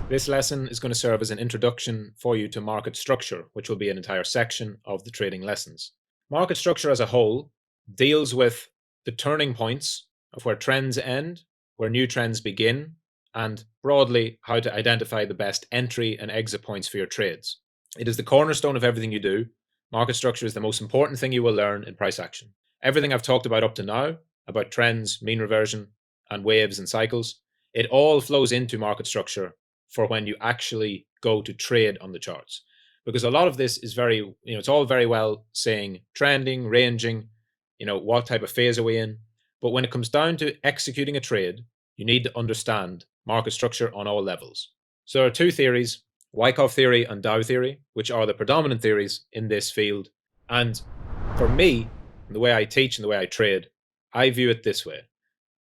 This lesson is going to serve as an introduction for you to market structure, which will be an entire section of the trading lessons. Market structure as a whole deals with the turning points of where trends end, where new trends begin, and broadly how to identify the best entry and exit points for your trades. It is the cornerstone of everything you do. Market structure is the most important thing you will learn in price action. Everything I've talked about up to now, about trends, mean reversion, and waves and cycles, it all flows into market structure for when you actually go to trade on the charts. Because a lot of this is very, it's all very well saying trending, ranging, what type of phase are we in? But when it comes down to executing a trade, you need to understand market structure on all levels. So there are two theories, Wyckoff theory and Dow theory, which are the predominant theories in this field. And for me, the way I teach and the way I trade, I view it this way.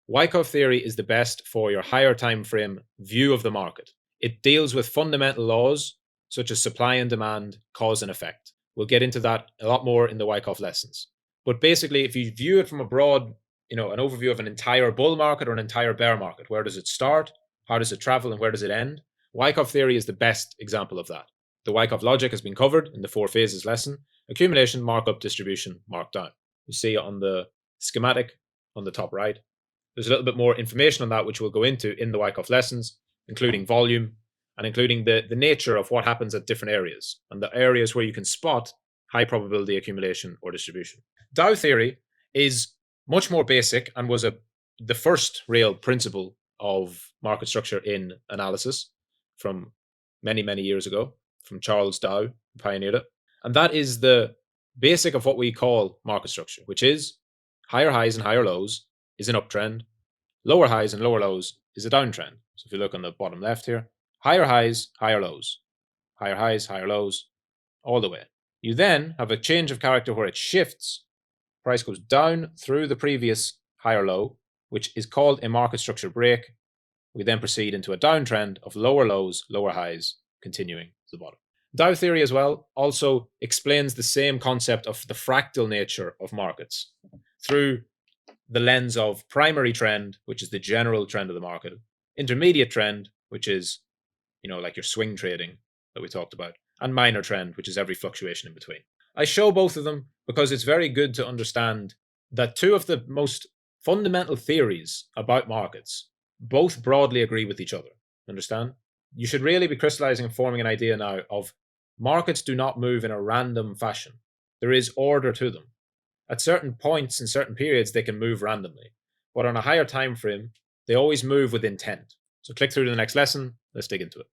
Wyckoff theory is the best for your higher time frame view of the market. It deals with fundamental laws such as supply and demand, cause and effect. We'll get into that a lot more in the Wyckoff lessons. But basically, if you view it from a broad, an overview of an entire bull market or an entire bear market, where does it start? How does it travel? And where does it end? Wyckoff theory is the best example of that. The Wyckoff logic has been covered in the 4 phases lesson: accumulation, markup, distribution, markdown. You see on the schematic on the top right. There's a little bit more information on that, which we'll go into in the Wyckoff lessons, including volume and including the nature of what happens at different areas and the areas where you can spot high probability accumulation or distribution. Dow theory is much more basic and was the first real principle of market structure in analysis from many, many years ago, from Charles Dow, who pioneered it. And that is the basic of what we call market structure, which is higher highs and higher lows is an uptrend, lower highs and lower lows is a downtrend. So if you look on the bottom left here, higher highs, higher lows, higher highs, higher lows, all the way. You then have a change of character where it shifts. Price goes down through the previous higher low, which is called a market structure break. We then proceed into a downtrend of lower lows, lower highs, continuing to the bottom. Dow theory as well also explains the same concept of the fractal nature of markets through the lens of primary trend, which is the general trend of the market, intermediate trend, which is, like your swing trading that we talked about, and minor trend, which is every fluctuation in between. I show both of them because it's very good to understand that two of the most fundamental theories about markets both broadly agree with each other. Understand? You should really be crystallizing and forming an idea now of markets do not move in a random fashion. There is order to them. At certain points in certain periods, they can move randomly. But on a higher time frame, they always move with intent. So click through to the next lesson. Let's dig into it.